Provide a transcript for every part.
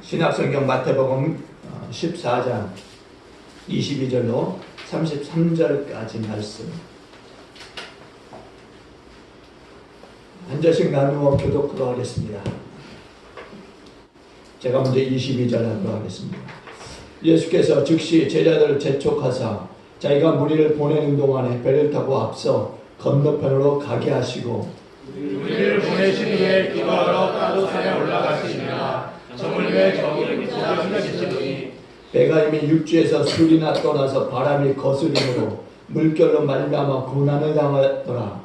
신약성경 마태복음 14장 22절로 33절까지 말씀 한 절씩 나누어 교독하도록 하겠습니다. 제가 먼저 22절 하도록 하겠습니다. 예수께서 즉시 제자들을 재촉하사 자기가 무리를 보내는 동안에 배를 타고 앞서 건너편으로 가게 하시고 무리를 보내신 후에 기도하러 따로 산에 올라가시니라. 저물매 저기 기도하시더니 배가 이미 육지에서 술이나 떠나서 바람이 거스림으로 물결로 말미암아 고난을 당하더라.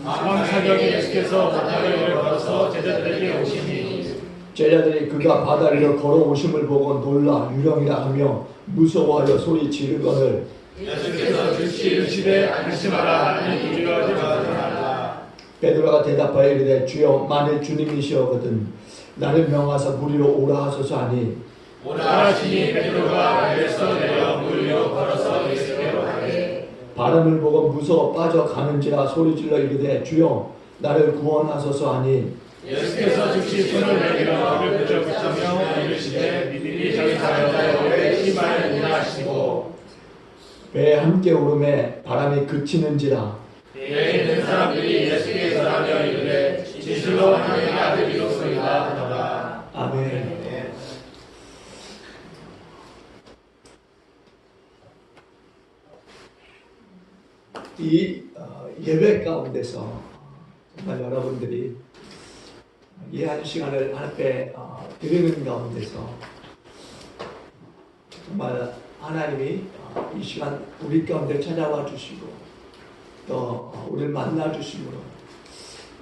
망망사경에 예수께서 바다를 걸어서 제자들에게 오시니 제자들이 그가 바다 위로 걸어오심을 보고 놀라 유령이라 하며 무서워하여 소리 지르거늘 예수께서 즉시 이르시되 안심하라 하니 두려워하지 말라. 베드로가 대답하여 이르되 주여 만일 주님이시거든 나를 명하사 물 위로 오라 하소서 하니 오라 하시니 베드로가 배에서 내려 물 위로 걸어서 예수께로 가되 바람을 보고 무서워 빠져가는지라 소리질러 이르되 주여 나를 구원하소서 하니 예수께서 즉시 손을 내밀어 그를 붙잡으시며 이르시되 믿음이 저희 사람들의 힘을 하시고 배에 함께 오름에 바람이 그치는지라 배에 있는 사람들이 예수께 전하며 이르되 진실로 하나님의 아들이로소이다 하더라. 아멘. 이 예배 가운데서 정말 여러분들이 이 한 시간을 하나님께 드리는 가운데서 정말 하나님이 이 시간 우리 가운데 찾아와 주시고 또 우리를 만나 주심으로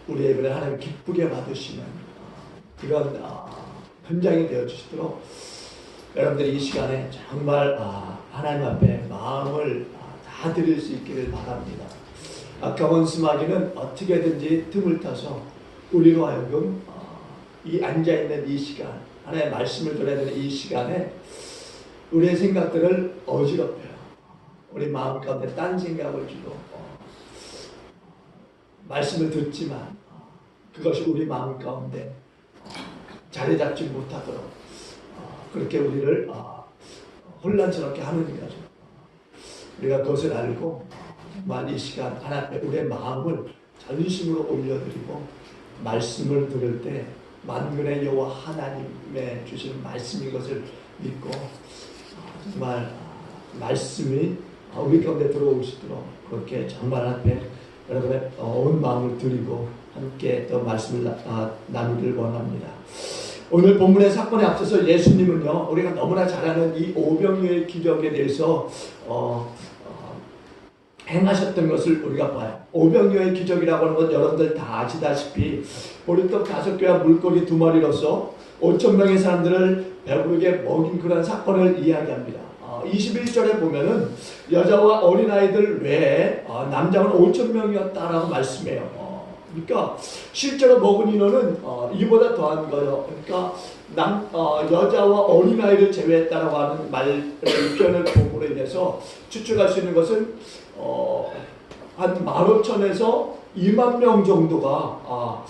우리 예배를 하나님 기쁘게 받으시는 그런 현장이 되어 주시도록 여러분들이 이 시간에 정말 하나님 앞에 마음을 다 드릴 수 있기를 바랍니다. 강원스마기는 어떻게든지 틈을 타서 우리로 하여금 이 앉아있는 이 시간 하나님의 말씀을 들어야 되는 이 시간에 우리의 생각들을 어지럽혀요. 우리 마음 가운데 딴 생각을 주고 말씀을 듣지만 그것이 우리 마음 가운데 자리 잡지 못하도록 그렇게 우리를 혼란스럽게 하는 거죠. 우리가 그것을 알고 정말 이 시간 하나님 우리의 마음을 전심으로 올려드리고 말씀을 들을 때 만군의 여호와 하나님의 주시는 말씀인 것을 믿고 정말 말씀이 우리 가운데 들어오시도록 그렇게 정말 앞에 여러분의 온 마음을 드리고 함께 또 말씀을 나누기를 원합니다. 오늘 본문의 사건에 앞서서 예수님은요 우리가 너무나 잘 아는 이 오병이어의 기적에 대해서 행하셨던 것을 우리가 봐요. 오병이어의 기적이라고 하는 건 여러분들 다 아시다시피 보리떡 5개와 물고기 2마리로서 5,000명의 사람들을 배부르게 먹인 그런 사건을 이야기합니다. 21절에 보면은 여자와 어린아이들 외에 남자는 5,000명이었다라고 말씀해요. 그러니까 실제로 먹은 인원은 이보다 더한 거예요. 그러니까 여자와 어린아이를 제외했다라고 하는 표현을 보므로 인해서 추측할 수 있는 것은 한 15,000에서 2만 명 정도가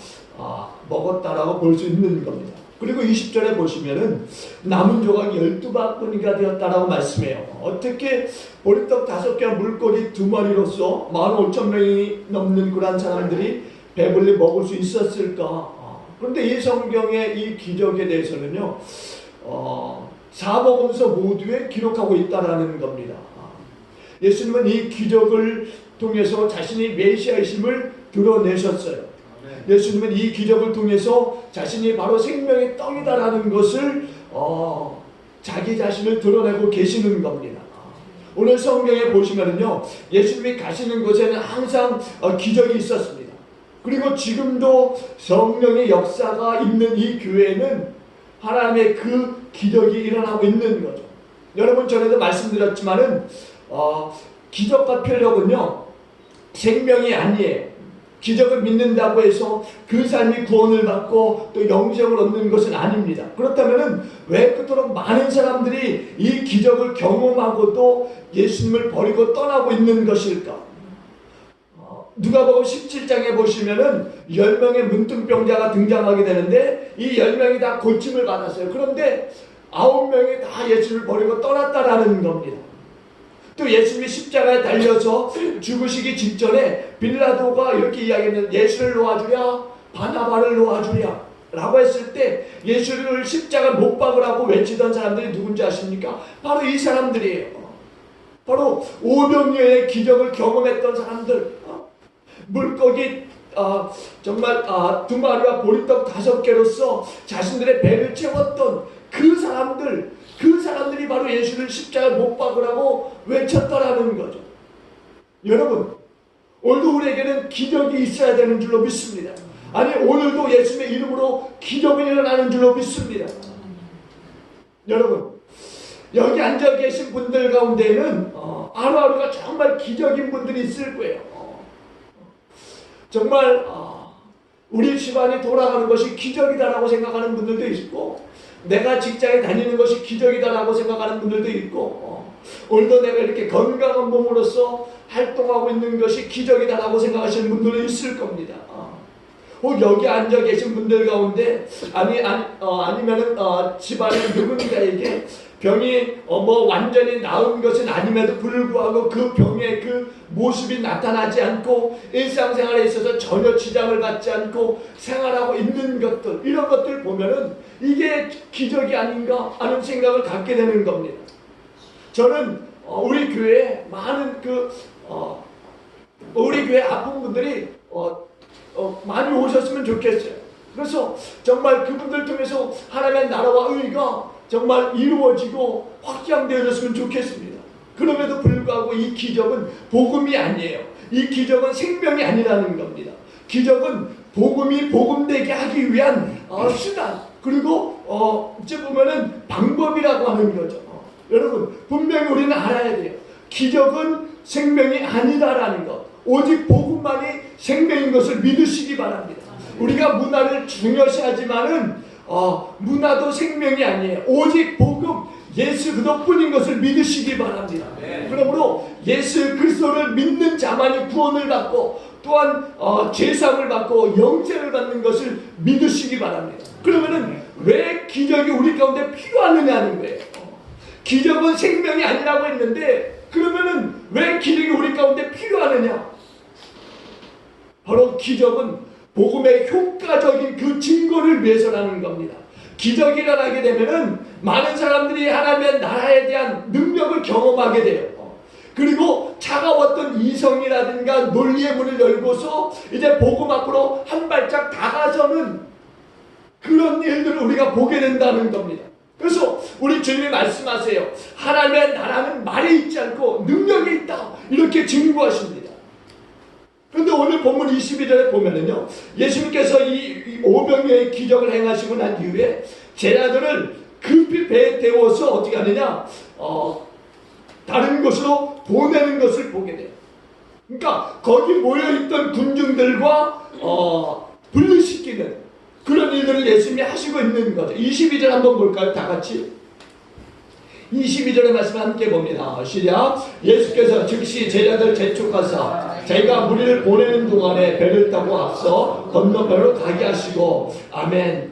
먹었다라고 볼 수 있는 겁니다. 그리고 20절에 보시면은 남은 조각 12바구니가 되었다라고 말씀해요. 어떻게 보리떡 5개와 물고기 2마리로서 15,000명이 넘는 그런 사람들이 배불리 먹을 수 있었을까? 그런데 이 성경의 이 기적에 대해서는요, 사복음서 모두에 기록하고 있다라는 겁니다. 예수님은 이 기적을 통해서 자신이 메시아이심을 드러내셨어요. 예수님은 이 기적을 통해서 자신이 바로 생명의 떡이다라는 것을 자기 자신을 드러내고 계시는 겁니다. 오늘 성경에 보시면은요, 예수님이 가시는 곳에는 항상 기적이 있었습니다. 그리고 지금도 성령의 역사가 있는 이 교회에는 하나님의 그 기적이 일어나고 있는 거죠. 여러분 전에도 말씀드렸지만은 기적과 표적은요 생명이 아니에요. 기적을 믿는다고 해서 그 삶이 구원을 받고 또 영생을 얻는 것은 아닙니다. 그렇다면은 왜 그토록 많은 사람들이 이 기적을 경험하고도 예수님을 버리고 떠나고 있는 것일까? 누가복음 17장에 보시면은 10명의 문둥병자가 등장하게 되는데 이 10명이 다 고침을 받았어요. 그런데 9명이 다 예수를 버리고 떠났다라는 겁니다. 또 예수님이 십자가에 달려서 죽으시기 직전에 빌라도가 이렇게 이야기했는데 예수를 놓아주랴 바나바를 놓아주랴 라고 했을 때 예수를 십자가 못 박으라고 외치던 사람들이 누군지 아십니까? 바로 이 사람들이에요. 바로 오병이어의 기적을 경험했던 사람들. 물고기 정말 2마리와 보리떡 5개로서 자신들의 배를 채웠던 그 사람들이 바로 예수를 십자가에 못 박으라고 외쳤더라는 거죠. 여러분, 오늘도 우리에게는 기적이 있어야 되는 줄로 믿습니다. 아니, 오늘도 예수님의 이름으로 기적이 일어나는 줄로 믿습니다. 여러분, 여기 앉아 계신 분들 가운데에는 하루하루가 정말 기적인 분들이 있을 거예요. 정말 우리 집안이 돌아가는 것이 기적이다라고 생각하는 분들도 있고, 내가 직장에 다니는 것이 기적이다라고 생각하는 분들도 있고, 오늘도 내가 이렇게 건강한 몸으로서 활동하고 있는 것이 기적이다라고 생각하시는 분들도 있을 겁니다. 혹 여기 앉아 계신 분들 가운데 아니면은 집안의 누군가에게 병이 완전히 나은 것은 아님에도 불구하고 그 병의 그 모습이 나타나지 않고 일상생활에 있어서 전혀 지장을 받지 않고 생활하고 있는 것들, 이런 것들 보면은 이게 기적이 아닌가 하는 생각을 갖게 되는 겁니다. 저는 우리 교회에 많은 우리 교회 아픈 분들이 많이 오셨으면 좋겠어요. 그래서 정말 그분들 통해서 하나님의 나라와 의가 정말 이루어지고 확장되어졌으면 좋겠습니다. 그럼에도 불구하고 이 기적은 복음이 아니에요. 이 기적은 생명이 아니라는 겁니다. 기적은 복음이 복음되게 하기 위한 수단, 그리고 어찌 보면은 방법이라고 하는 거죠. 여러분, 분명히 우리는 알아야 돼요. 기적은 생명이 아니다라는 것, 오직 복음만이 생명인 것을 믿으시기 바랍니다. 우리가 문화를 중요시하지만은 문화도 생명이 아니에요. 오직 복음, 예수 그것뿐인 것을 믿으시기 바랍니다. 그러므로 예수 그리스도를 믿는 자만이 구원을 받고 또한 죄사함을 받고 영생을 받는 것을 믿으시기 바랍니다. 그러면은 왜 기적이 우리 가운데 필요하느냐는 거예요. 기적은 생명이 아니라고 했는데 그러면은 왜 기적이 우리 가운데 필요하느냐? 바로 기적은 복음의 효과적인 그 증거를 위해서라는 겁니다. 기적이 일어나게 되면은 많은 사람들이 하나님의 나라에 대한 능력을 경험하게 돼요. 그리고 차가웠던 이성이라든가 논리의 문을 열고서 이제 복음 앞으로 한 발짝 다가서는 그런 일들을 우리가 보게 된다는 겁니다. 그래서 우리 주님이 말씀하세요. 하나님의 나라는 말에 있지 않고 능력에 있다, 이렇게 증거하십니다. 그런데 오늘 본문 22절에 보면은요, 예수님께서 이 오병이어의 기적을 행하시고 난 이후에 제자들을 급히 배에 태워서 어떻게 하느냐, 다른 곳으로 보내는 것을 보게 돼요. 그러니까 거기 모여있던 군중들과 분리시키는 그런 일들을 예수님이 하시고 있는 거죠. 22절 한번 볼까요? 다 같이. 22절의 말씀 함께 봅니다. 시작. 예수께서 즉시 제자들 재촉하사 자기가 무리를 보내는 동안에 배를 타고 앞서 건너편으로 가게 하시고, 아멘.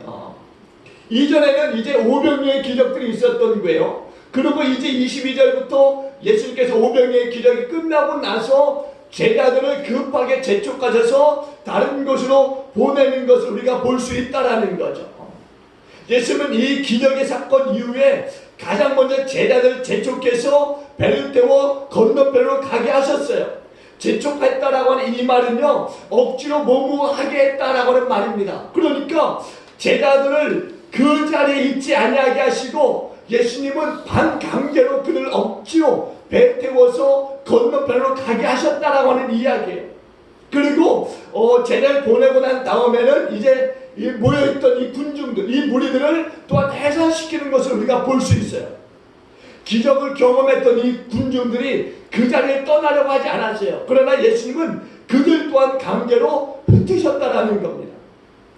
이전에는 이제 오병이어의 기적들이 있었던 거예요. 그리고 이제 22절부터 예수님께서 오병이어의 기적이 끝나고 나서 제자들을 급하게 재촉하셔서 다른 곳으로 보내는 것을 우리가 볼 수 있다라는 거죠. 예수님은 이 기적의 사건 이후에 가장 먼저 제자들 재촉해서 배를 태워 건너편으로 가게 하셨어요. 재촉했다라고 하는 이 말은요, 억지로 뭐뭐하게 했다라고 하는 말입니다. 그러니까 제자들을 그 자리에 있지 아니하게 하시고 예수님은 반강제로 그들을 억지로 배 태워서 건너편으로 가게 하셨다라고 하는 이야기예요. 그리고 제자를 보내고 난 다음에는 이제 이 모여있던 이 군중들, 이 무리들을 또한 해산시키는 것을 우리가 볼 수 있어요. 기적을 경험했던 이 군중들이 그 자리에 떠나려고 하지 않았어요. 그러나 예수님은 그들 또한 강제로 붙으셨다라는 겁니다.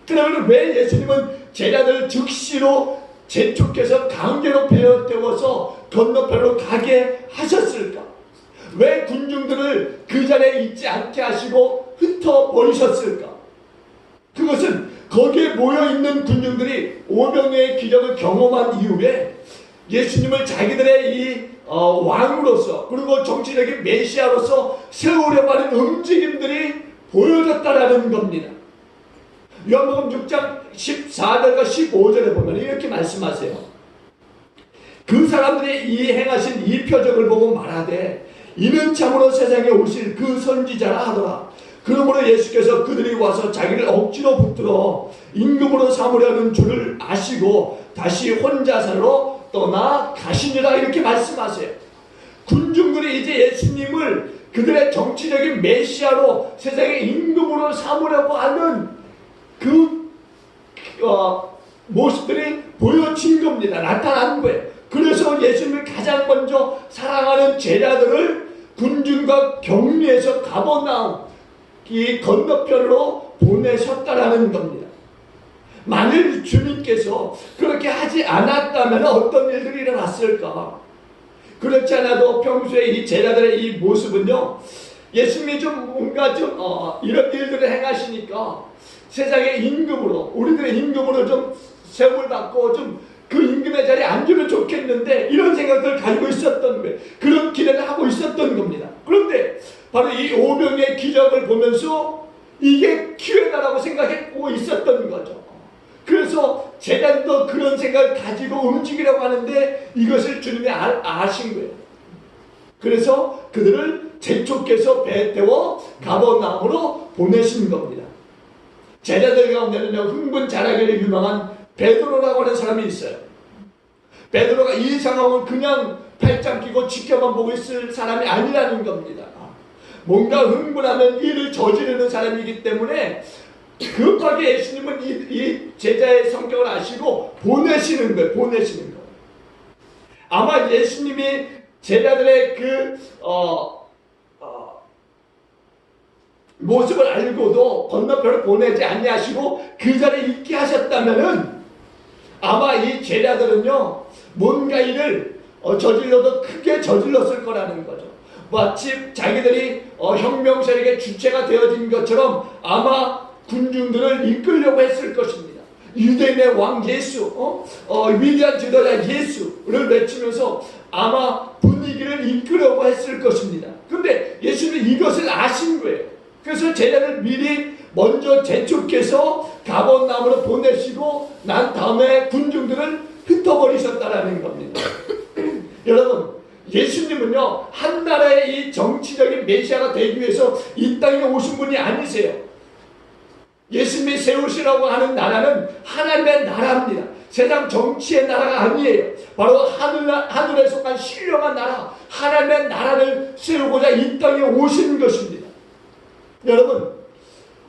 그러면 왜 예수님은 제자들을 즉시로 재촉해서 강제로 배에 태워서 건너편으로 가게 하셨을까? 왜 군중들을 그 자리에 있지 않게 하시고 흩어버리셨을까? 그것은 거기에 모여있는 군중들이 오병이어의 기적을 경험한 이후에 예수님을 자기들의 이 왕으로서 그리고 정치적인 메시아로서 세우려고 하는 움직임들이 보여졌다라는 겁니다. 요한복음 6장 14절과 15절에 보면 이렇게 말씀하세요. 그 사람들이 이 행하신 이 표적을 보고 말하되 이는 참으로 세상에 오실 그 선지자라 하더라. 그러므로 예수께서 그들이 와서 자기를 억지로 붙들어 임금으로 삼으려는 줄을 아시고 다시 혼자서로 떠나 가시니라 이렇게 말씀하세요. 군중들이 이제 예수님을 그들의 정치적인 메시아로 세상의 임금으로 삼으려고 하는 그 모습들이 보여진 겁니다. 나타난 거예요. 그래서 예수님을 가장 먼저 사랑하는 제자들을 군중과 격리해서 가버나움 이 건너편으로 보내셨다라는 겁니다. 만일 주님께서 그렇게 하지 않았다면 어떤 일들이 일어났을까? 그렇지 않아도 평소에 이 제자들의 이 모습은요, 예수님이 좀 뭔가 좀 이런 일들을 행하시니까 세상의 임금으로, 우리들의 임금으로 좀 세움을 받고 좀 그 임금의 자리에 앉으면 좋겠는데 이런 생각들을 가지고 있었던 거예요. 그런 기대를 하고 있었던 겁니다. 그런데 바로 이 오병이의 기적을 보면서 이게 기회다라고 생각하고 있었던 거죠. 그래서 제자들도 그런 생각을 가지고 움직이려고 하는데 이것을 주님이 아신 거예요. 그래서 그들을 재촉해서 배에 태워 가버나움으로 보내신 겁니다. 제자들 가운데는요, 흥분 잘하기로 유명한 베드로라고 하는 사람이 있어요. 베드로가 이 상황을 그냥 팔짱 끼고 지켜만 보고 있을 사람이 아니라는 겁니다. 뭔가 흥분하면 일을 저지르는 사람이기 때문에 급하게 예수님은 이 제자의 성격을 아시고 보내시는 거예요. 보내시는 거예요. 아마 예수님이 제자들의 그 모습을 알고도 건너편을 보내지 아니하시고 그 자리에 있게 하셨다면은 아마 이 제자들은요, 뭔가 일을 저질러도 크게 저질렀을 거라는 거죠. 마치 자기들이 혁명 세력의 주체가 되어진 것처럼 아마 군중들을 이끌려고 했을 것입니다. 유대인의 왕 예수, 위대한 지도자 예수를 외치면서 아마 분위기를 이끌려고 했을 것입니다. 근데 예수님은 이것을 아신 거예요. 그래서 제자를 미리 먼저 재촉해서 가버나움으로 보내시고 난 다음에 군중들을 흩어버리셨다라는 겁니다. 여러분, 예수님은요, 한 나라의 이 정치적인 메시아가 되기 위해서 이 땅에 오신 분이 아니세요. 예수님이 세우시라고 하는 나라는 하나님의 나라입니다. 세상 정치의 나라가 아니에요. 바로 하늘에 속한 신령한 나라, 하나님의 나라를 세우고자 이 땅에 오신 것입니다. 여러분,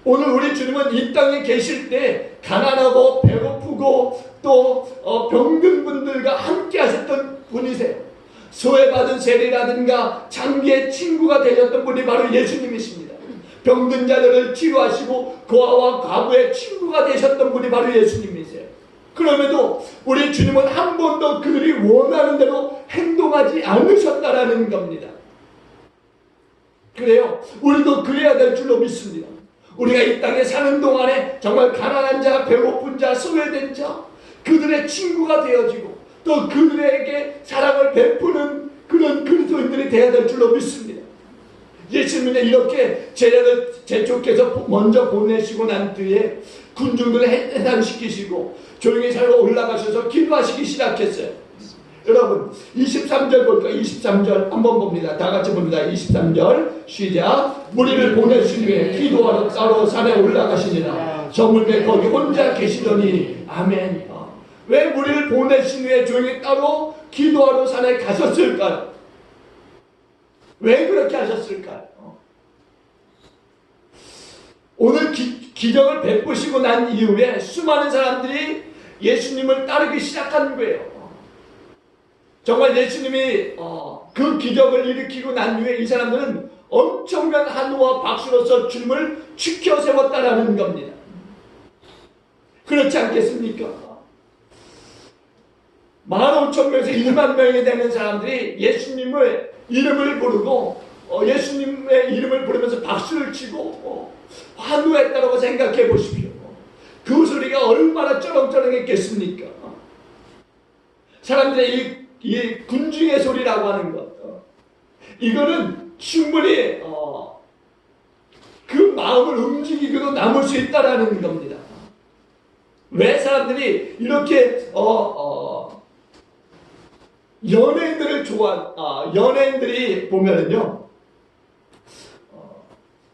오늘 우리 주님은 이 땅에 계실 때 가난하고 배고프고 또 병든 분들과 함께 하셨던 분이세요. 소외받은 세리라든가 장기의 친구가 되셨던 분이 바로 예수님이십니다. 병든 자들을 치료하시고 고아와 과부의 친구가 되셨던 분이 바로 예수님이세요. 그럼에도 우리 주님은 한 번도 그들이 원하는 대로 행동하지 않으셨다라는 겁니다. 그래요. 우리도 그래야 될 줄로 믿습니다. 우리가 이 땅에 사는 동안에 정말 가난한 자, 배고픈 자, 소외된 자, 그들의 친구가 되어지고 또 그들에게 사랑을 베푸는 그런 그리스도인들이 되어야 될 줄로 믿습니다. 예수님은 이렇게 제자를 재촉해서 먼저 보내시고 난 뒤에 군중들을 해산시키시고 조용히 산으로 올라가셔서 기도하시기 시작했어요. 여러분 23절 볼까요? 23절 한번 봅니다. 다 같이 봅니다. 23절 시작. 무리를 보내신 후에 기도하러 따로 산에 올라가시니라. 저물매 거기 혼자 계시더니 아멘. 왜 무리를 보내신 후에 조용히 따로 기도하러 산에 가셨을까요? 왜 그렇게 하셨을까요? 오늘 기적을 베푸시고 난 이후에 수많은 사람들이 예수님을 따르기 시작한 거예요. 정말 예수님이 그 기적을 일으키고 난 후에 이 사람들은 엄청난 한우와 박수로서 주님을 지켜 세웠다라는 겁니다. 그렇지 않겠습니까? 15,000명에서 1만 명이 되는 사람들이 예수님의 이름을 부르고 예수님의 이름을 부르면서 박수를 치고 환호했다고 생각해 보십시오. 그 소리가 얼마나 쩌렁쩌렁했겠습니까? 사람들의 이 군중의 소리라고 하는 것, 이거는 충분히 그 마음을 움직이고도 남을 수 있다라는 겁니다. 왜 사람들이 이렇게 연예인들을 연예인들이 보면은요,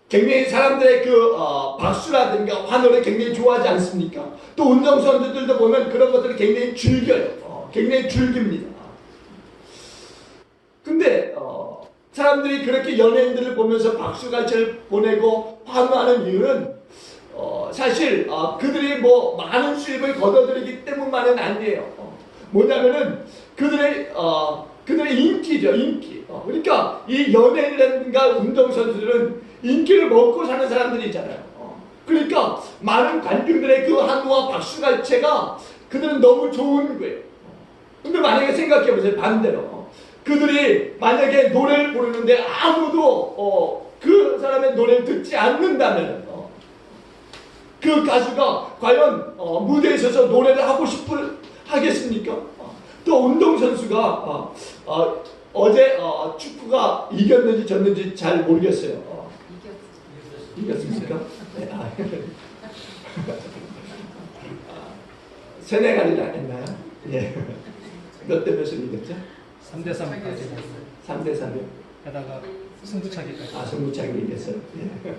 굉장히 사람들의 그 박수라든가 환호를 굉장히 좋아하지 않습니까? 또 운동선수들도 보면 그런 것들을 굉장히 즐겨요. 굉장히 즐깁니다. 근데 사람들이 그렇게 연예인들을 보면서 박수갈채를 보내고 환호하는 이유는 사실 그들이 뭐 많은 수입을 거둬들이기 때문만은 아니에요. 뭐냐면은 그들의 인기죠, 인기. 그러니까 이 연예인이라든가 운동선수들은 인기를 먹고 사는 사람들이잖아요. 그러니까 많은 관중들의 그 환호와 박수갈채가 그들은 너무 좋은 거예요. 근데 만약에 생각해보세요. 반대로 그들이 만약에 노래를 부르는데 아무도 그 사람의 노래를 듣지 않는다면 그 가수가 과연 무대에 서서 노래를 하겠습니까? 또 운동선수가 어제 축구가 이겼는지 졌는지 잘 모르겠어요. 이겼습니까? 네. 세네갈이랑 했나요? 예. 몇 대 몇을 이겼죠? 3대3까지 3대3이요? 하다가 승부차기까지. 승부차기를 이겼어요? 예.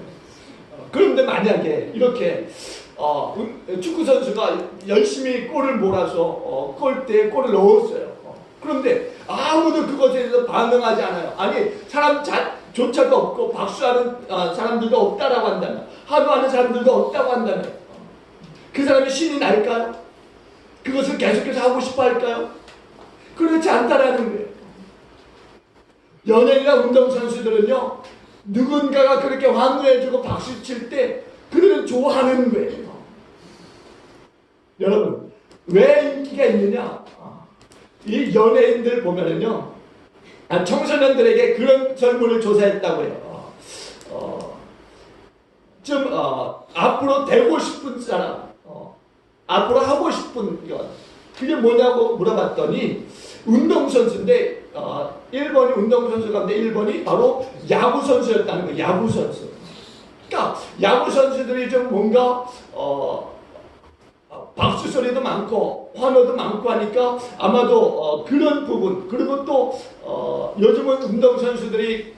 그런데 만약에 이렇게 축구 선수가 열심히 골을 몰아서 골대에 골을 넣었어요. 그런데 아무도 그것에 대해서 반응하지 않아요. 아니 사람조차도 없고 박수하는 사람들도 없다라고 한다면, 환호하는 사람들도 없다고 한다면 그 사람이 신이 날까요? 그것을 계속해서 하고 싶어 할까요? 그렇지 않다라는 거예요. 연예인이나 운동선수들은요, 누군가가 그렇게 환호해주고 박수 칠 때 그들은 좋아하는 거예요. 여러분, 왜 인기가 있느냐? 이 연예인들 보면은요, 청소년들에게 그런 질문을 조사했다고 해요. 앞으로 되고 싶은 사람, 앞으로 하고 싶은 것, 그게 뭐냐고 물어봤더니 운동선수인데 1번이 운동선수 가운데 1번이 바로 야구선수였다는 거예요. 야구선수. 그러니까 야구선수들이 좀 뭔가 박수 소리도 많고 환호도 많고 하니까 아마도 그런 부분, 그리고 또 요즘은 운동선수들이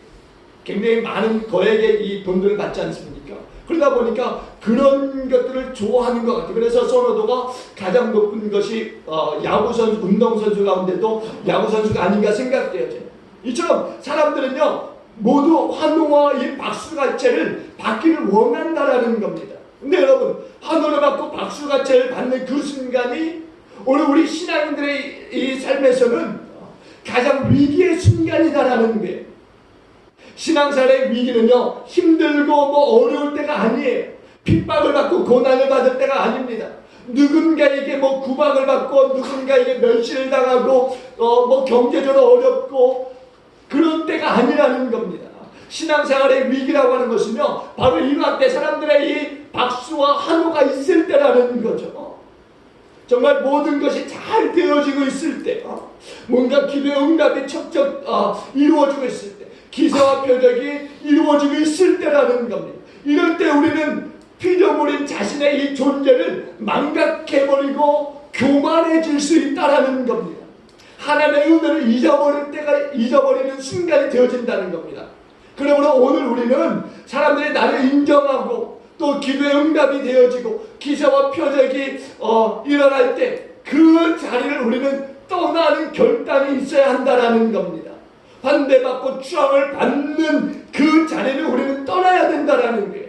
굉장히 많은 거액의 이 돈들을 받지 않습니까? 그러다 보니까 그런 것들을 좋아하는 것 같아요. 그래서 선호도가 가장 높은 것이 야구선수, 운동선수 가운데도 야구선수가 아닌가 생각되어져요. 이처럼 사람들은요, 모두 환호와 이 박수갈채를 받기를 원한다라는 겁니다. 근데 여러분, 환호를 받고 박수갈채를 받는 그 순간이 오늘 우리 신앙인들의 이 삶에서는 가장 위기의 순간이다라는 거예요. 신앙생활의 위기는요, 힘들고 뭐 어려울 때가 아니에요. 핍박을 받고 고난을 받을 때가 아닙니다. 누군가에게 뭐 구박을 받고 누군가에게 멸시를 당하고 뭐 경제적으로 어렵고 그런 때가 아니라는 겁니다. 신앙생활의 위기라고 하는 것은요, 바로 이와 때 사람들의 이 박수와 환호가 있을 때라는 거죠. 정말 모든 것이 잘 되어지고 있을 때, 뭔가 기도의 응답이 척척 이루어지고 있을 때, 기사와 표적이 이루어지고 있을 때라는 겁니다. 이럴 때 우리는 피조물인 자신의 이 존재를 망각해버리고 교만해질 수 있다라는 겁니다. 하나님의 은혜를 잊어버리는 순간이 되어진다는 겁니다. 그러므로 오늘 우리는 사람들이 나를 인정하고 또 기도의 응답이 되어지고 기사와 표적이 일어날 때 그 자리를 우리는 떠나는 결단이 있어야 한다라는 겁니다. 환대받고 추앙을 받는 그 자리를 우리는 떠나야 된다라는 거예요.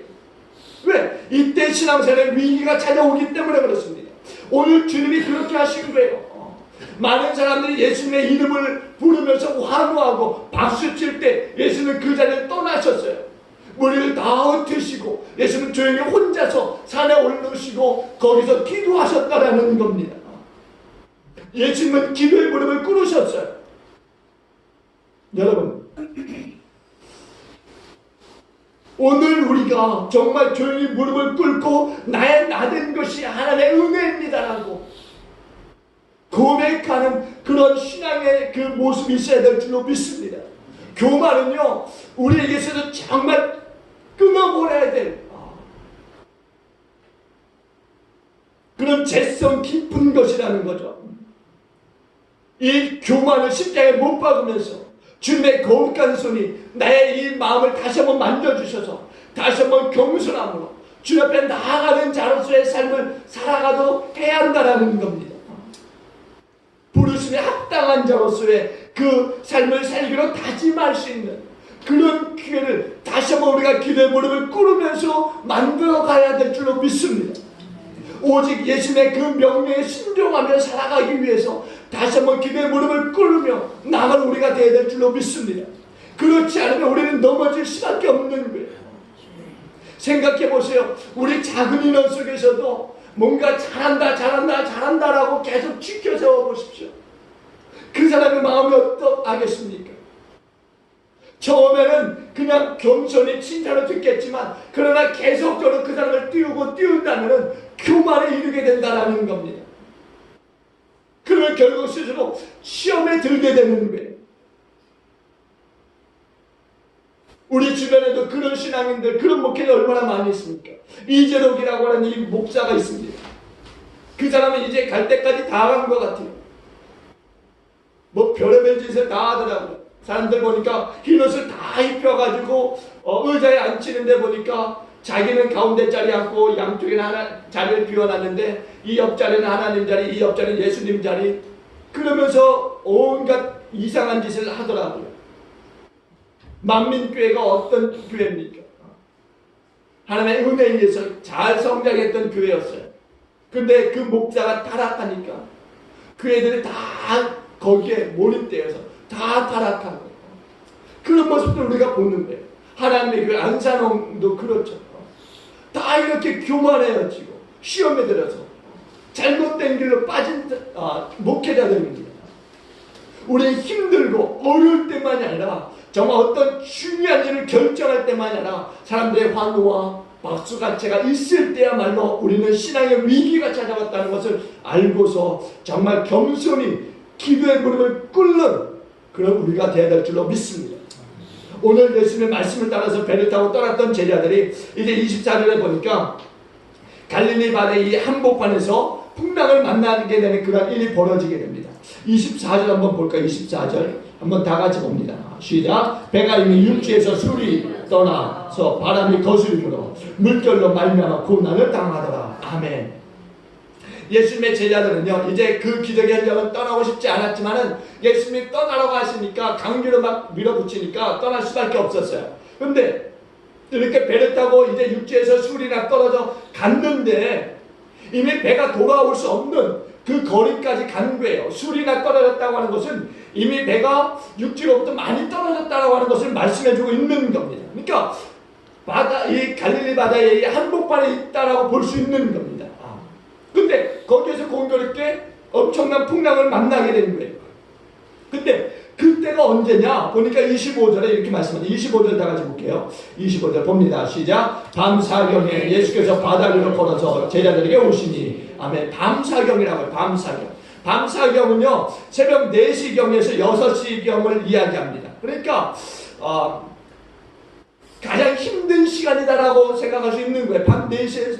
왜? 이때 신앙생활의 위기가 찾아오기 때문에 그렇습니다. 오늘 주님이 그렇게 하신 거예요. 많은 사람들이 예수님의 이름을 부르면서 환호하고 박수칠 때 예수님은 그 자리를 떠나셨어요. 머리를 다 흩으시고 예수님은 조용히 혼자서 산에 올르시고 거기서 기도하셨다라는 겁니다. 예수님은 기도의 무릎을 꿇으셨어요. 여러분, 우리가 정말 조용히 무릎을 꿇고 나의 나된 것이 하나님의 은혜입니다라고 고백하는 그런 신앙의 그 모습이 있어야 될 줄로 믿습니다. 교만은요, 우리에게서도 정말 끊어버려야 될 그런 죄성 깊은 것이라는 거죠. 이 교만을 십자가에 못 박으면서 주님의 거룩한 손이 나의 이 마음을 다시 한번 만져주셔서 다시 한번 겸손함으로 주님 앞에 나아가는 자로서의 삶을 살아가도록 해야 한다는 겁니다. 부르심에 합당한 자로서의 그 삶을 살기로 다짐할 수 있는 그런 기회를 다시 한번 우리가 기도의 무릎을 꿇으면서 만들어 가야 될 줄로 믿습니다. 오직 예수님의 그 명령에 순종하며 살아가기 위해서 다시 한번 기도의 무릎을 꿇으며 나아가는 우리가 되어야 될 줄로 믿습니다. 그렇지 않으면 우리는 넘어질 수밖에 없는 거예요. 생각해 보세요. 우리 작은 인원 속에서도 뭔가 잘한다라고 계속 지켜 세워 보십시오. 그 사람의 마음이 어떠하겠습니까? 처음에는 그냥 겸손히 칭찬을 듣겠지만 그러나 계속적으로 그 사람을 띄운다면 교만에 이르게 된다는 겁니다. 그러면 결국 스스로 시험에 들게 되는 거예요. 우리 주변에도 그런 신앙인들, 그런 목회가 얼마나 많이 있습니까? 이재록이라고 하는 이 목사가 있습니다. 그 사람은 이제 갈 때까지 다 간 것 같아요. 뭐 별의별 짓을 다 하더라고요. 사람들 보니까 흰옷을 다 입혀가지고 의자에 앉히는데 보니까 자기는 가운데 자리에 앉고 양쪽에는 하나 자리를 비워놨는데 이 옆자리는 하나님 자리, 이 옆자리는 예수님 자리, 그러면서 온갖 이상한 짓을 하더라고요. 만민교회가 어떤 교회입니까? 하나님의 은혜에 의해서 잘 성장했던 교회였어요. 근데 그 목사가 타락하니까 그 애들이 다 거기에 몰입되어서 다 타락하고, 그런 모습들 우리가 보는 거예요. 하나님의 교회 안산홍도 그렇죠. 다 이렇게 교만해지고 시험에 들어서 잘못된 길로 빠진 목회자들입니다. 우리는 힘들고 어려울 때만이 아니라 정말 어떤 중요한 일을 결정할 때만이 아니라 사람들의 환호와 박수가채가 있을 때야말로 우리는 신앙의 위기가 찾아왔다는 것을 알고서 정말 겸손히 기도의 무릎을 꿇는 그런 우리가 되어야 될 줄로 믿습니다. 오늘 예수님의 말씀을 따라서 배를 타고 떠났던 제자들이 이제 24절에 보니까 갈릴리 바다의 이 한복판에서 풍랑을 만나게 되는 그런 일이 벌어지게 됩니다. 24절 한번 볼까요? 24절 한번 다 같이 봅니다. 시작. 배가 이미 육지에서 술이 떠나서 바람이 거스림으로 물결로 말미암아 고난을 당하더라. 아멘. 예수님의 제자들은요, 이제 그 기적의 현장은 떠나고 싶지 않았지만은 예수님이 떠나라고 하시니까 강제로 막 밀어붙이니까 떠날 수밖에 없었어요. 근데 이렇게 배를 타고 이제 육지에서 술이나 떨어져 갔는데 이미 배가 돌아올 수 없는 그 거리까지 간 거예요. 술이나 떨어졌다고 하는 것은 이미 배가 육지로부터 많이 떨어졌다고 하는 것을 말씀해주고 있는 겁니다. 그러니까 이 갈릴리 바다에 한복판에 있다라고 볼 수 있는 겁니다. 근데 거기에서 공교롭게 엄청난 풍랑을 만나게 된 거예요. 근데 그때가 언제냐? 보니까 25절에 이렇게 말씀합니다. 25절 다 같이 볼게요. 25절 봅니다. 시작. 밤사경에 예수께서 바다 위로 걸어서 제자들에게 오시니, 아멘. 밤사경이라고 해요. 밤사경. 밤사경은요, 새벽 4시경에서 6시경을 이야기합니다. 그러니까 가장 힘든 시간이다라고 생각할 수 있는 거예요. 밤 4시에,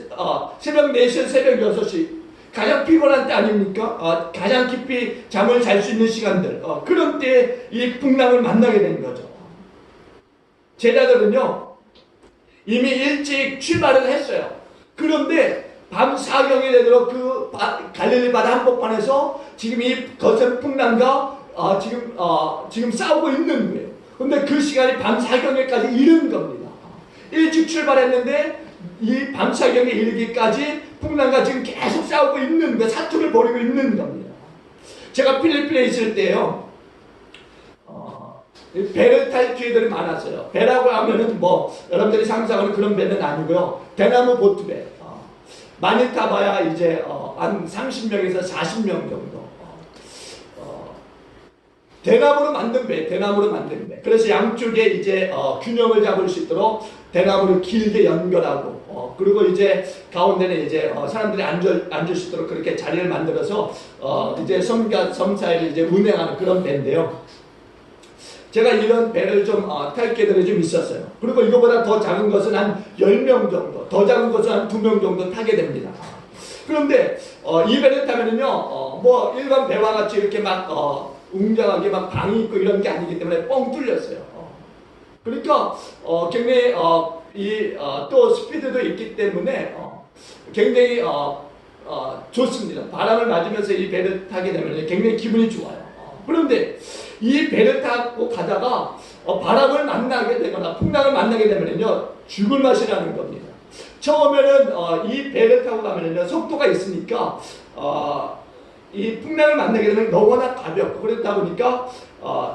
새벽 4시에서 새벽 6시. 가장 피곤한 때 아닙니까? 가장 깊이 잠을 잘 수 있는 시간들. 그런 때에 이 풍랑을 만나게 된 거죠. 제자들은요, 이미 일찍 출발을 했어요. 그런데 밤 사경이 되도록 그 갈릴리 바다 한복판에서 지금 이 거센 풍랑과 지금 싸우고 있는 거예요. 근데 그 시간이 밤 사경에까지 이른 겁니다. 일찍 출발했는데 이 밤 사경에 이르기까지 풍랑과 지금 계속 싸우고 있는 거, 사투를 벌이고 있는 겁니다. 제가 필리핀에 있을 때요, 배를 탈 기회들이 많았어요. 배라고 하면은 뭐 여러분들이 상상하는 그런 배는 아니고요, 대나무 보트배. 많이 타봐야 이제 한 30명에서 40명 정도. 대나무로 만든 배. 그래서 양쪽에 이제 균형을 잡을 수 있도록 대나무를 길게 연결하고 그리고 이제 가운데는 이제 사람들이 앉을 수 있도록 그렇게 자리를 만들어서 이제 섬 사이를 이제 운행하는 그런 배인데요. 제가 이런 배를 좀 탈 계들이 좀 있었어요. 그리고 이거보다 더 작은 것은 한 10명 정도, 더 작은 것은 한 2명 정도 타게 됩니다. 그런데 이 배를 타면은요, 뭐 일반 배와 같이 이렇게 막 웅장하게 막 방이 있고 이런 게 아니기 때문에 뻥 뚫렸어요. 그러니까 굉장히 또 스피드도 있기 때문에 굉장히 좋습니다. 바람을 맞으면서 이 배를 타게 되면 굉장히 기분이 좋아요. 그런데 이 배를 타고 가다가 바람을 만나게 되거나 풍랑을 만나게 되면요 죽을 맛이라는 겁니다. 처음에는 이 배를 타고 가면요 속도가 있으니까 이 풍랑을 만나게 되면 너무나 가볍고 그렇다 보니까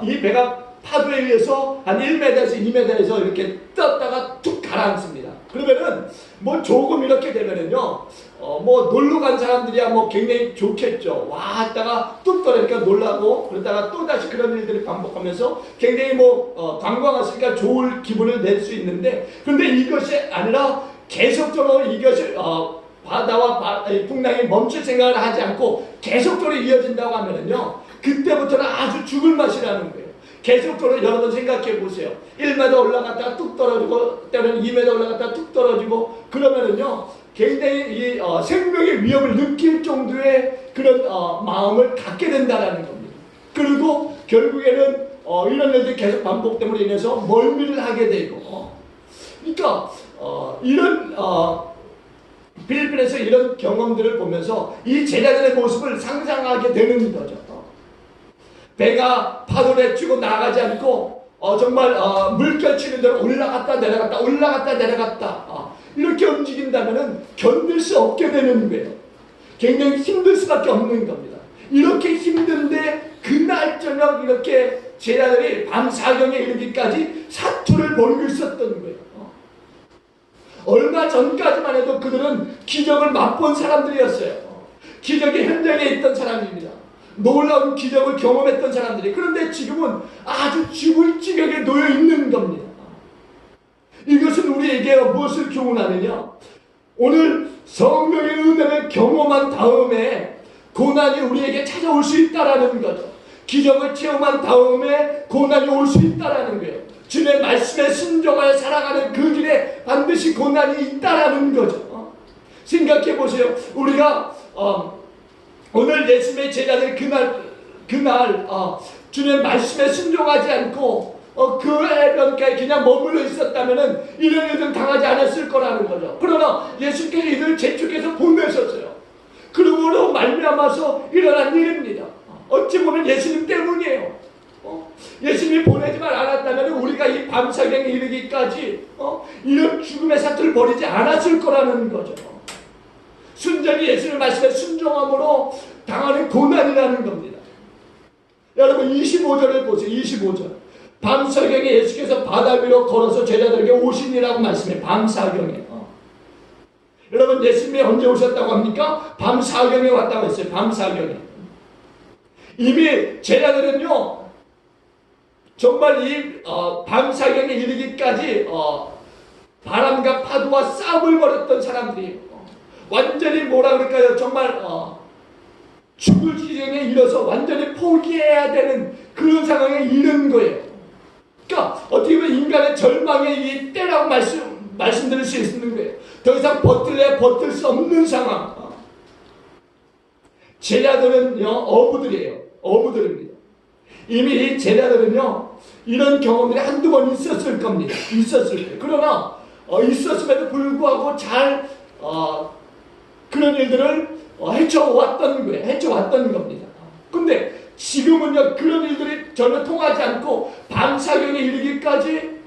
이 배가 파도에 의해서 한 1m에서 2m에서 이렇게 떴다가 툭 가라앉습니다. 그러면은 뭐 조금 이렇게 되면은요 뭐 놀러 간 사람들이야 뭐 굉장히 좋겠죠. 와 하다가 뚝 떨어지니까 놀라고 그러다가 또 다시 그런 일들이 반복하면서 굉장히 뭐 관광 왔으니까 좋을 기분을 낼 수 있는데 그런데 이것이 아니라 계속적으로 이것이 바다와 풍랑이 멈출 생각을 하지 않고 계속적으로 이어진다고 하면은요 그때부터는 아주 죽을 맛이라는 거예요. 계속적으로 여러분 생각해 보세요. 1m 올라갔다가 뚝 떨어지고 때로는 2m 올라갔다가 뚝 떨어지고 그러면은요 굉장히 이 생명의 위협을 느낄 정도의 그런 마음을 갖게 된다라는 겁니다. 그리고 결국에는 이런 일들이 계속 반복됨으로 인해서 멀미를 하게 되고 그러니까 이런 필리핀에서 이런 경험들을 보면서 이 제자들의 모습을 상상하게 되는 거죠. 배가 파도를 치고 나가지 않고 정말 물결 치는 대로 올라갔다 내려갔다 올라갔다 내려갔다 이렇게 움직인다면 견딜 수 없게 되는 거예요. 굉장히 힘들 수밖에 없는 겁니다. 이렇게 힘든데 그날 저녁 이렇게 제자들이 밤 사경에 이르기까지 사투를 벌이고 있었던 거예요. 얼마 전까지만 해도 그들은 기적을 맛본 사람들이었어요. 기적의 현장에 있던 사람입니다. 놀라운 기적을 경험했던 사람들이. 그런데 지금은 아주 죽을 지경에 놓여 있는 겁니다. 이것은 우리에게 무엇을 교훈하느냐? 오늘 성령의 은혜를 경험한 다음에 고난이 우리에게 찾아올 수 있다라는 거죠. 기적을 체험한 다음에 고난이 올 수 있다라는 거예요. 주님의 말씀에 순종하여 살아가는 그 길에 반드시 고난이 있다라는 거죠. 생각해 보세요. 우리가 오늘 예수님의 제자들 그날 주님의 말씀에 순종하지 않고 그 해변가에 그냥 머물러 있었다면은 이런 일은 당하지 않았을 거라는 거죠. 그러나 예수께서 이들을 제축해서 보내셨어요. 그러므로 말미암아서 일어난 일입니다. 어찌 보면 예수님 때문이에요. 예수님이 보내지만 않았다면 우리가 이 밤사경에 이르기까지 이런 죽음의 사투를 벌이지 않았을 거라는 거죠. 순전히 예수님의 말씀에 순종함으로 당하는 고난이라는 겁니다. 여러분 25절을 보세요. 25절. 밤사경에 예수께서 바다 위로 걸어서 제자들에게 오시니라고 말씀해요. 밤사경에. 여러분 예수님이 언제 오셨다고 합니까? 밤사경에 왔다고 했어요. 밤사경에. 이미 제자들은요 정말 이 밤사경에 이르기까지 바람과 파도와 싸움을 벌였던 사람들이에요. 완전히 뭐라 그럴까요? 정말 죽을 지경에 이르러서 완전히 포기해야 되는 그런 상황에 이른 거예요. 그러니까 어떻게 보면 인간의 절망의 이 때라고 말씀드릴 수 있는 거예요. 더 이상 버틸 수 없는 상황. 제자들은요 어부들이에요. 어부들입니다. 이미 이 제자들은요 이런 경험들이 한두 번 있었을 겁니다. 있었을 거예요. 그러나 있었음에도 불구하고 잘 그런 일들을 헤쳐왔던 거예요. 헤쳐왔던 겁니다. 근데 지금은요 그런 일들이 전혀 통하지 않고 밤사경에 이르기까지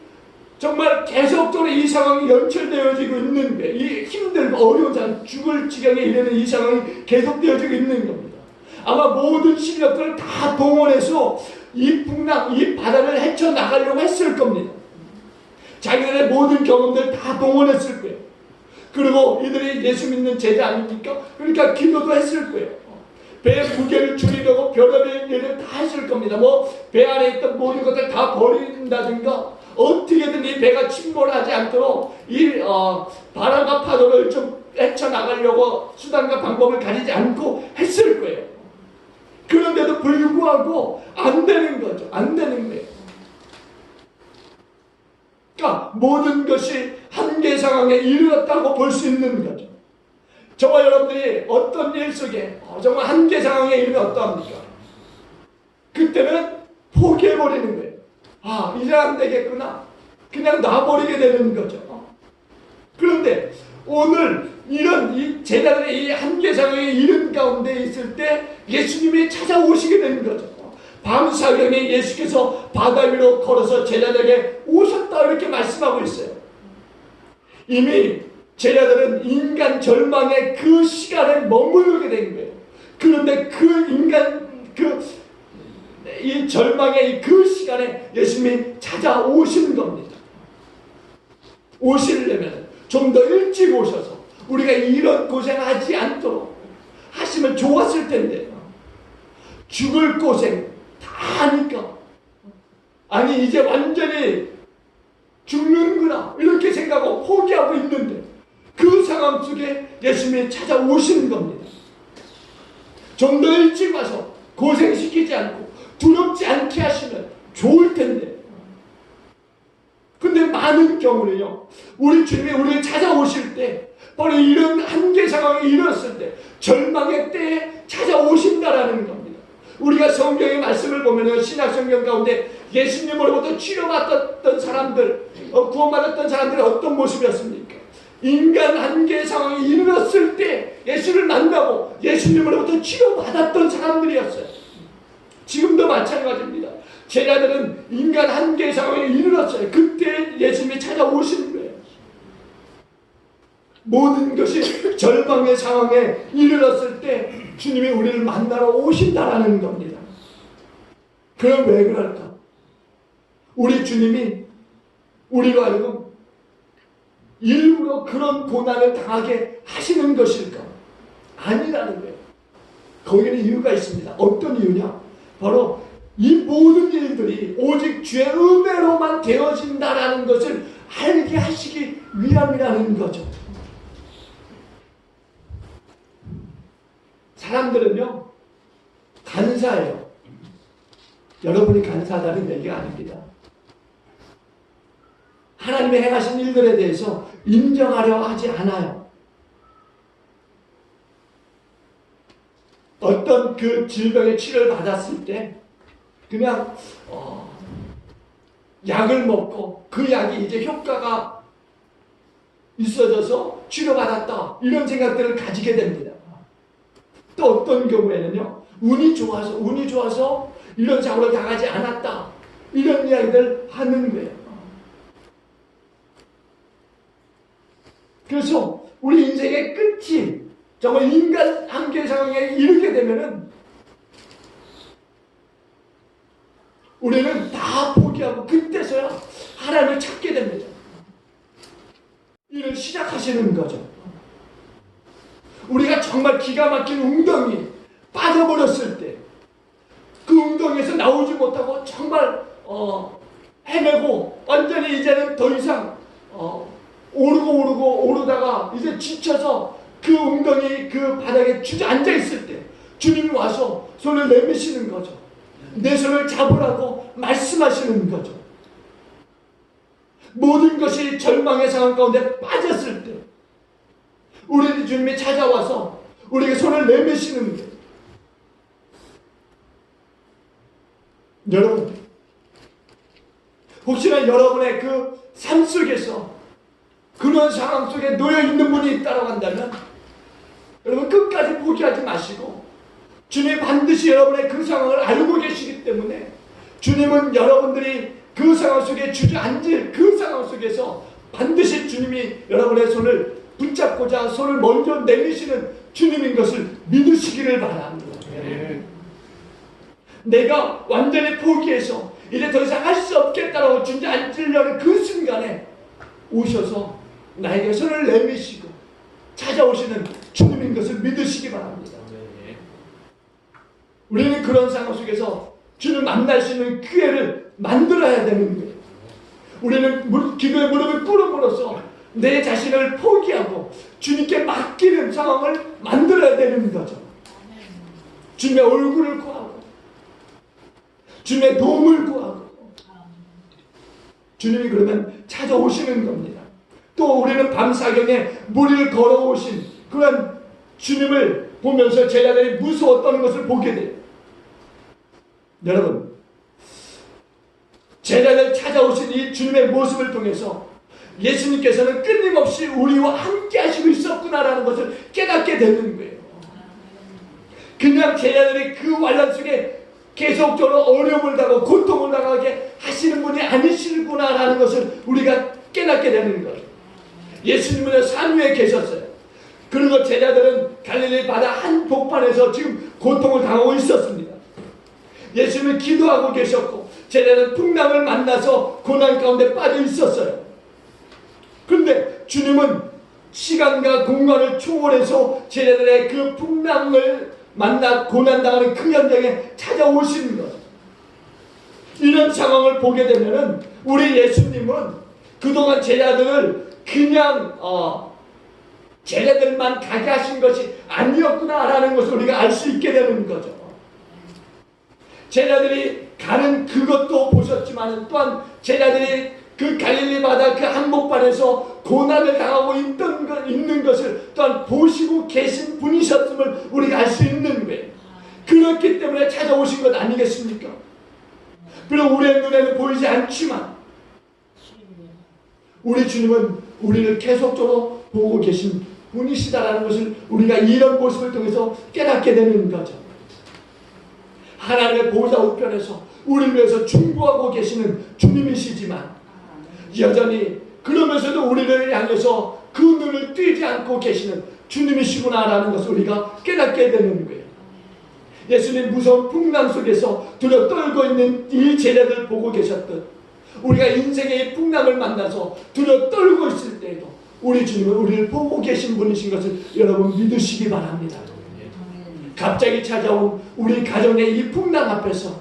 정말 계속적으로 이 상황이 연출되어지고 있는 거예요. 이 힘들고 어려운 상황, 죽을 지경에 이르는 이 상황이 계속되어지고 있는 겁니다. 아마 모든 실력들을 다 동원해서 이 풍랑, 이 바다를 헤쳐나가려고 했을 겁니다. 자기들의 모든 경험들 다 동원했을 거예요. 그리고 이들이 예수 믿는 제자 아닙니까? 그러니까 기도도 했을 거예요. 배의 무게를 줄이려고 별의별 일을 다 했을 겁니다. 뭐 배 안에 있던 모든 것들 다 버린다든가 어떻게든 이 배가 침몰하지 않도록 이 바람과 파도를 좀 헤쳐나가려고 수단과 방법을 가리지 않고 했을 거예요. 그런데도 불구하고 안 되는 거죠. 안 되는 거예요. 그러니까 모든 것이 한계 상황에 이르렀다고 볼 수 있는 거죠. 저와 여러분들이 어떤 일 속에 정말 한계 상황에 이르면 어떠합니까? 그때는 포기해버리는 거예요. 아, 이제 안 되겠구나. 그냥 놔버리게 되는 거죠. 그런데 오늘 이런 이 제자들의 이 한계 상황에 이른 가운데 있을 때 예수님이 찾아오시게 되는 거죠. 밤사경에 예수께서 바다 위로 걸어서 제자들에게 오셨다 이렇게 말씀하고 있어요. 이미 제자들은 인간 절망의 그 시간에 머무르게 된 거예요. 그런데 이 절망의 그 시간에 예수님이 찾아오시는 겁니다. 오시려면 좀 더 일찍 오셔서 우리가 이런 고생하지 않도록 하시면 좋았을 텐데, 죽을 고생 다 하니까 아니 이제 완전히 죽는구나 이렇게 생각하고 포기하고 있는데 그 상황 속에 예수님이 찾아오시는 겁니다. 좀 더 일찍 와서 고생시키지 않고 두렵지 않게 하시면 좋을 텐데, 근데 많은 경우는요, 우리 주님이 우리를 찾아오실 때 바로 이런 한계 상황에 이르렀을 때 절망의 때에 찾아오신다라는 겁니다. 우리가 성경의 말씀을 보면 신약 성경 가운데 예수님으로부터 치료받았던 사람들, 구원받았던 사람들이 어떤 모습이었습니까? 인간 한계 상황에 이르렀을 때 예수를 만나고 예수님으로부터 치료받았던 사람들이었어요. 지금도 마찬가지입니다. 제자들은 인간 한계 상황에 이르렀어요. 그때 예수님이 찾아오시는 거예요. 모든 것이 절망의 상황에 이르렀을 때 주님이 우리를 만나러 오신다라는 겁니다. 그럼 왜 그럴까? 우리 주님이 우리로 하여금 일부러 그런 고난을 당하게 하시는 것일까? 아니라는 거예요. 거기는 이유가 있습니다. 어떤 이유냐? 바로 이 모든 일들이 오직 주의 은혜로만 되어진다라는 것을 알게 하시기 위함이라는 거죠. 사람들은요, 간사해요. 여러분이 간사하다는 얘기가 아닙니다. 하나님의 행하신 일들에 대해서 인정하려 하지 않아요. 어떤 그 질병의 치료를 받았을 때 그냥 약을 먹고 그 약이 이제 효과가 있어져서 치료받았다 이런 생각들을 가지게 됩니다. 또 어떤 경우에는요, 운이 좋아서 이런 사고를 당하지 않았다 이런 이야기들 하는 거예요. 그래서 우리 인생의 끝이 정말 인간 한계 상황에 이르게 되면은 우리는 다 포기하고 그때서야 하나님을 찾게 됩니다. 일을 시작하시는 거죠. 우리가 정말 기가 막힌 웅덩이 빠져버렸을 때 그 웅덩이에서 나오지 못하고 정말 헤매고 완전히 이제는 더 이상 오르다가 이제 지쳐서 그 웅덩이 그 바닥에 주저앉아 있을 때 주님이 와서 손을 내미시는 거죠. 내 손을 잡으라고 말씀하시는 거죠. 모든 것이 절망의 상황 가운데 빠졌을 때 우리 주님이 찾아와서 우리에게 손을 내미시는 거예요. 여러분, 혹시나 여러분의 그 삶 속에서 그런 상황 속에 놓여 있는 분이 있다고 한다면 여러분 끝까지 포기하지 마시고 주님이 반드시 여러분의 그 상황을 알고 계시기 때문에 주님은 여러분들이 그 상황 속에 주저앉을 그 상황 속에서 반드시 주님이 여러분의 손을 붙잡고자 손을 먼저 내미시는 주님인 것을 믿으시기를 바랍니다. 내가 완전히 포기해서 이제 더 이상 할 수 없겠다라고 주저앉으려는 그 순간에 오셔서 나에게 손을 내미시고 찾아오시는 주님인 것을 믿으시기 바랍니다. 우리는 그런 상황 속에서 주를 만날 수 있는 기회를 만들어야 되는 거예요. 우리는 기도의 무릎을 꿇음으로써 내 자신을 포기하고 주님께 맡기는 상황을 만들어야 되는 거죠. 주님의 얼굴을 구하고 주님의 도움을 구하고 주님이 그러면 찾아오시는 겁니다. 또 우리는 밤사경에 물 위를 걸어오신 그런 주님을 보면서 제자들이 무서웠던 것을 보게 돼요. 여러분, 제자들 찾아오신 이 주님의 모습을 통해서 예수님께서는 끊임없이 우리와 함께 하시고 있었구나라는 것을 깨닫게 되는 거예요. 그냥 제자들이 그 환난 속에 계속적으로 어려움을 당하고 고통을 당하게 하시는 분이 아니시구나라는 것을 우리가 깨닫게 되는 거예요. 예수님은 산 위에 계셨어요. 그리고 제자들은 갈릴리 바다 한복판에서 지금 고통을 당하고 있었습니다. 예수님은 기도하고 계셨고 제자들은 풍랑을 만나서 고난 가운데 빠져 있었어요. 그런데 주님은 시간과 공간을 초월해서 제자들의 그 풍랑을 만나 고난당하는 그 현장에 찾아오시는 거죠. 이런 상황을 보게 되면은 우리 예수님은 그동안 제자들을 그냥 제자들만 가게 하신 것이 아니었구나라는 것을 우리가 알 수 있게 되는 거죠. 제자들이 가는 그것도 보셨지만 또한 제자들이 그 갈릴리 바다 그 한복판에서 고난을 당하고 있는 것을 또한 보시고 계신 분이셨음을 우리가 알 수 있는 거예요. 그렇기 때문에 찾아오신 것 아니겠습니까? 비록 우리의 눈에는 보이지 않지만 우리 주님은 우리를 계속적으로 보고 계신 분이시다라는 것을 우리가 이런 모습을 통해서 깨닫게 되는 거죠. 하나님의 보호자 우편에서 우리를 위해서 중보하고 계시는 주님이시지만 여전히 그러면서도 우리를 향해서 그 눈을 띄지 않고 계시는 주님이시구나라는 것을 우리가 깨닫게 되는 거예요. 예수님 무서운 풍랑 속에서 두려 떨고 있는 이 제자들 보고 계셨듯 우리가 인생의 풍랑을 만나서 두려 떨고 있을 때에도 우리 주님은 우리를 보고 계신 분이신 것을 여러분 믿으시기 바랍니다. 갑자기 찾아온 우리 가정의 이 풍랑 앞에서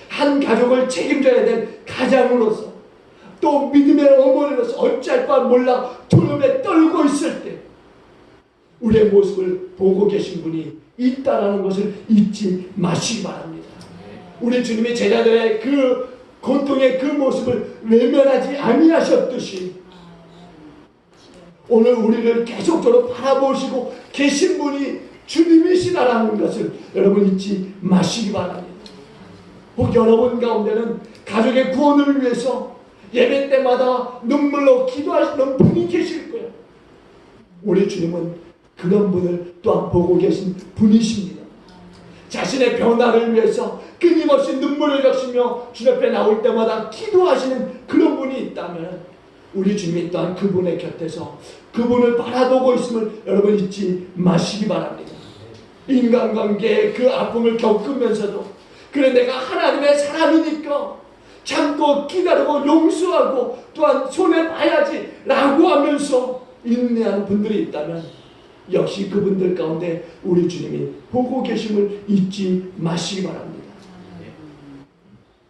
한 가족을 책임져야 될 가장으로서 또 믿음의 어머니로서 어찌할 바 몰라 두려움에 떨고 있을 때 우리의 모습을 보고 계신 분이 있다라는 것을 잊지 마시기 바랍니다. 우리 주님이 제자들의 그 고통의 그 모습을 외면하지 아니하셨듯이 오늘 우리를 계속적으로 바라보시고 계신 분이 주님이시다라는 것을 여러분 잊지 마시기 바랍니다. 혹 여러분 가운데는 가족의 구원을 위해서 예배 때마다 눈물로 기도하시는 분이 계실 거예요. 우리 주님은 그런 분을 또한 보고 계신 분이십니다. 자신의 변화를 위해서 끊임없이 눈물을 적시며 주 옆에 나올 때마다 기도하시는 그런 분이 있다면 우리 주님이 또한 그분의 곁에서 그분을 바라보고 있음을 여러분 잊지 마시기 바랍니다. 인간관계의 그 아픔을 겪으면서도 그래 내가 하나님의 사람이니까 참고 기다리고 용서하고 또한 손해봐야지 라고 하면서 인내하는 분들이 있다면 역시 그분들 가운데 우리 주님이 보고 계심을 잊지 마시기 바랍니다.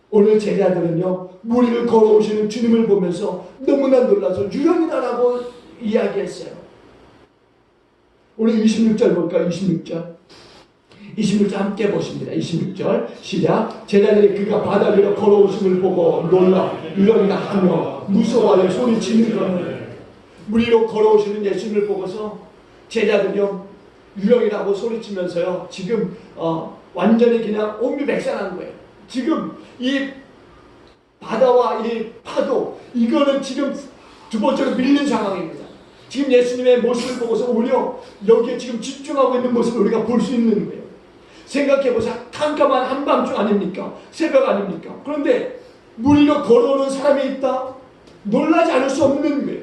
오늘 제자들은요 물 위를 걸어오시는 주님을 보면서 너무나 놀라서 유령이다라고 이야기했어요. 오늘 26절 볼까요? 26절 함께 보십니다. 26절 시작. 제자들이 그가 바다 위로 걸어오심을 보고 놀라 유령이다 하며 무서워하여 소리치는 거는 물 위로 걸어오시는 예수님을 보고서 제자들이요 유령이라고 소리치면서요 지금 완전히 그냥 옴비백산한 거예요. 지금 이 바다와 이 파도 이거는 지금 두 번째로 밀린 상황입니다. 지금 예수님의 모습을 보고서 오히려 여기에 지금 집중하고 있는 모습을 우리가 볼 수 있는 거예요. 생각해보세요. 캄캄한 한밤중 아닙니까? 새벽 아닙니까? 그런데 물 위로 걸어오는 사람이 있다? 놀라지 않을 수 없는 거예요.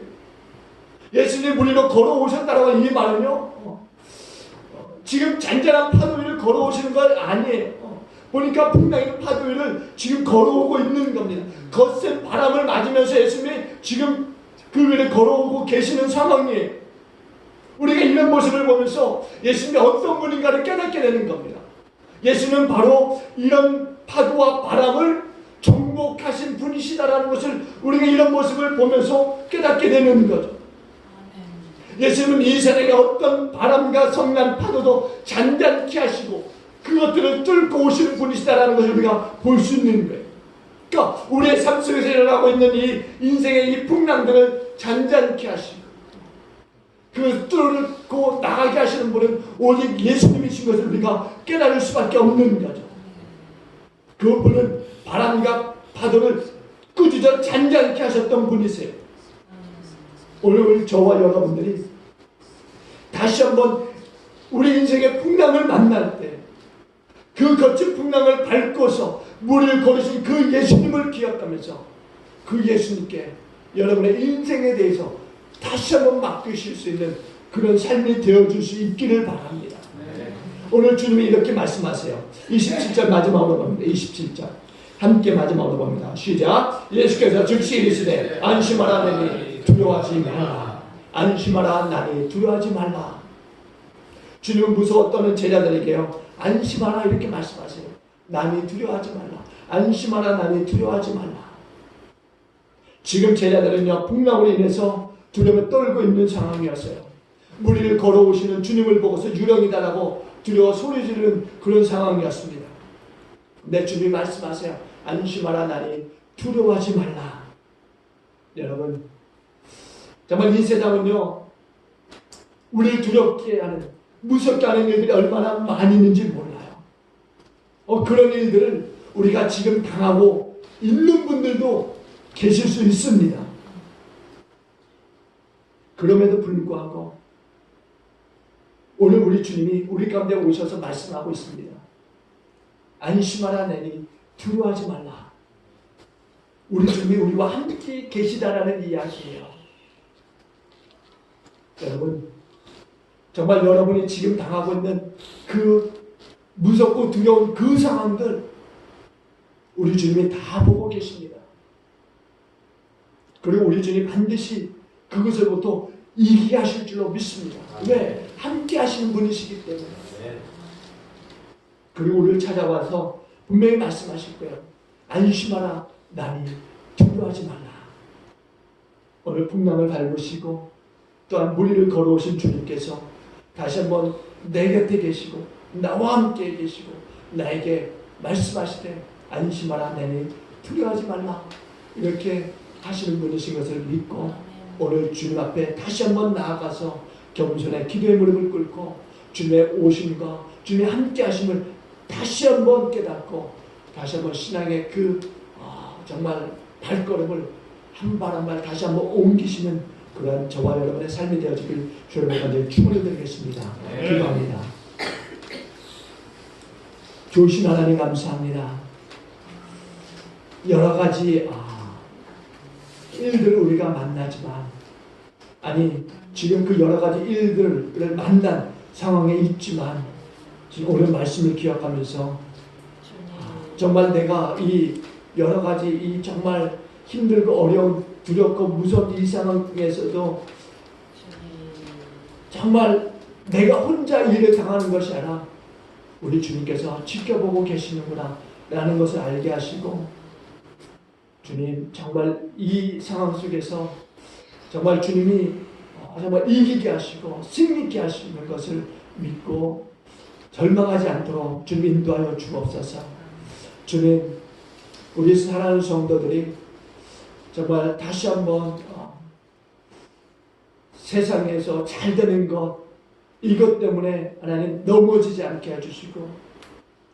예수님이 물 위로 걸어오셨다라고 이 말은요 지금 잔잔한 파도 위를 걸어오시는 건 아니에요. 보니까 풍랑이 파도 위를 지금 걸어오고 있는 겁니다. 거센 바람을 맞으면서 예수님이 지금 그 위를 걸어오고 계시는 상황이에요. 우리가 이런 모습을 보면서 예수님이 어떤 분인가를 깨닫게 되는 겁니다. 예수는 바로 이런 파도와 바람을 정복하신 분이시다라는 것을 우리가 이런 모습을 보면서 깨닫게 되는 거죠. 예수님은 이 세상에 어떤 바람과 성난 파도도 잔잔케 하시고 그것들을 뚫고 오시는 분이시다라는 것을 우리가 볼 수 있는 거예요. 그러니까 우리의 삶 속에서 일어나고 있는 이 인생의 이 풍랑들을 잔잔케 하시고 그 뚫고 나가게 하시는 분은 오직 예수님이신 것을 우리가 깨달을 수밖에 없는 거죠. 그 분은 바람과 파도를 꾸짖어 잔잔케 하셨던 분이세요. 오늘 저와 여러분들이 다시 한번 우리 인생의 풍랑을 만날 때 그 거친 풍랑을 밟고서 무리를 걸으신 그 예수님을 기억하면서 그 예수님께 여러분의 인생에 대해서 다시 한번 맡기실 수 있는 그런 삶이 되어줄 수 있기를 바랍니다. 오늘 주님이 이렇게 말씀하세요. 27절 마지막으로 봅니다. 27절 함께 마지막으로 봅니다. 시작. 예수께서 즉시 이르시되 안심하라 나니 두려워하지 말라. 안심하라 나니 두려워하지 말라. 주님은 무서워 떠는 제자들에게요 안심하라 이렇게 말씀하세요. 나니 두려워하지 말라. 안심하라 나니 두려워하지 말라. 지금 제자들은요 풍랑으로 인해서 두려움에 떨고 있는 상황이었어요. 무리를 걸어오시는 주님을 보고서 유령이다라고 두려워 소리 지르는 그런 상황이었습니다. 근데 주님이 말씀하세요. 안심하라 나니 두려워하지 말라. 여러분 정말 이 세상은요 우리를 두렵게 하는 무섭게 하는 일들이 얼마나 많이 있는지 몰라요. 그런 일들을 우리가 지금 당하고 있는 분들도 계실 수 있습니다. 그럼에도 불구하고 오늘 우리 주님이 우리 가운데 오셔서 말씀하고 있습니다. 안심하라 나니 두려워하지 말라. 우리 주님이 우리와 함께 계시다라는 이야기예요. 여러분 정말 여러분이 지금 당하고 있는 그 무섭고 두려운 그 상황들 우리 주님이 다 보고 계십니다. 그리고 우리 주님이 반드시 그것으로부터 이기게 하실 줄로 믿습니다. 왜? 함께 하시는 분이시기 때문에. 그리고 우리를 찾아와서 분명히 말씀하실 거예요. 안심하라 나니 두려워하지 말라. 오늘 풍랑을 밟으시고 또한 무리를 걸어오신 주님께서 다시 한번 내 곁에 계시고 나와 함께 계시고 나에게 말씀하시되 안심하라 나니 두려워하지 말라 이렇게 하시는 분이신 것을 믿고 오늘 주님 앞에 다시 한번 나아가서 겸손의 기도의 무릎을 꿇고 주님의 오심과 주님의 함께 하심을 다시 한번 깨닫고 다시 한번 신앙의 그 정말 발걸음을 한 발 한 발 다시 한번 옮기시는 그러한 저와 여러분의 삶이 되어지길 주님의 간절히 축원을 드리겠습니다. 기도합니다. 좋으신 하나님 감사합니다. 여러 가지 일들을 우리가 만나지만 지금 그 여러 가지 일들을 만난 상황에 있지만 지금 오늘 말씀을 기억하면서 정말 내가 이 여러 가지 이 정말 힘들고 어려운 두렵고 무서운 이 상황에서도 정말 내가 혼자 일을 당하는 것이 아니라 우리 주님께서 지켜보고 계시는구나 라는 것을 알게 하시고 주님 정말 이 상황 속에서 정말 주님이 정말 이기게 하시고 승리케 하시는 것을 믿고 절망하지 않도록 주님 인도하여 주옵소서. 주님 우리 사랑하는 성도들이 정말 다시 한번 세상에서 잘 되는 것 이것 때문에 하나님 넘어지지 않게 해주시고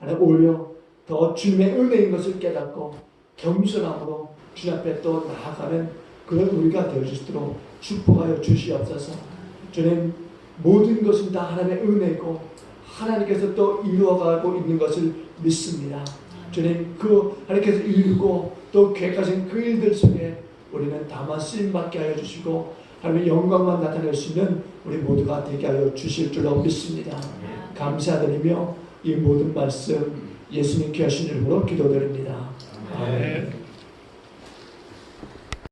하나님 오히려 더 주님의 은혜인 것을 깨닫고 겸손함으로 주님 앞에 또 나아가는 그런 우리가 되어줄 수 있도록 축복하여 주시옵소서. 주님 모든 것은 다 하나님의 은혜고 하나님께서 또 이루어가고 있는 것을 믿습니다. 주님 그 하나님께서 이루고 또 계획하신 그 일들 속에 우리는 다만 쓰임받게 하여 주시고 하나님의 영광만 나타낼 수 있는 우리 모두가 되게 하여 주실 줄로 믿습니다. 감사드리며 이 모든 말씀 예수님 귀하신 이름으로 기도드립니다. 아멘.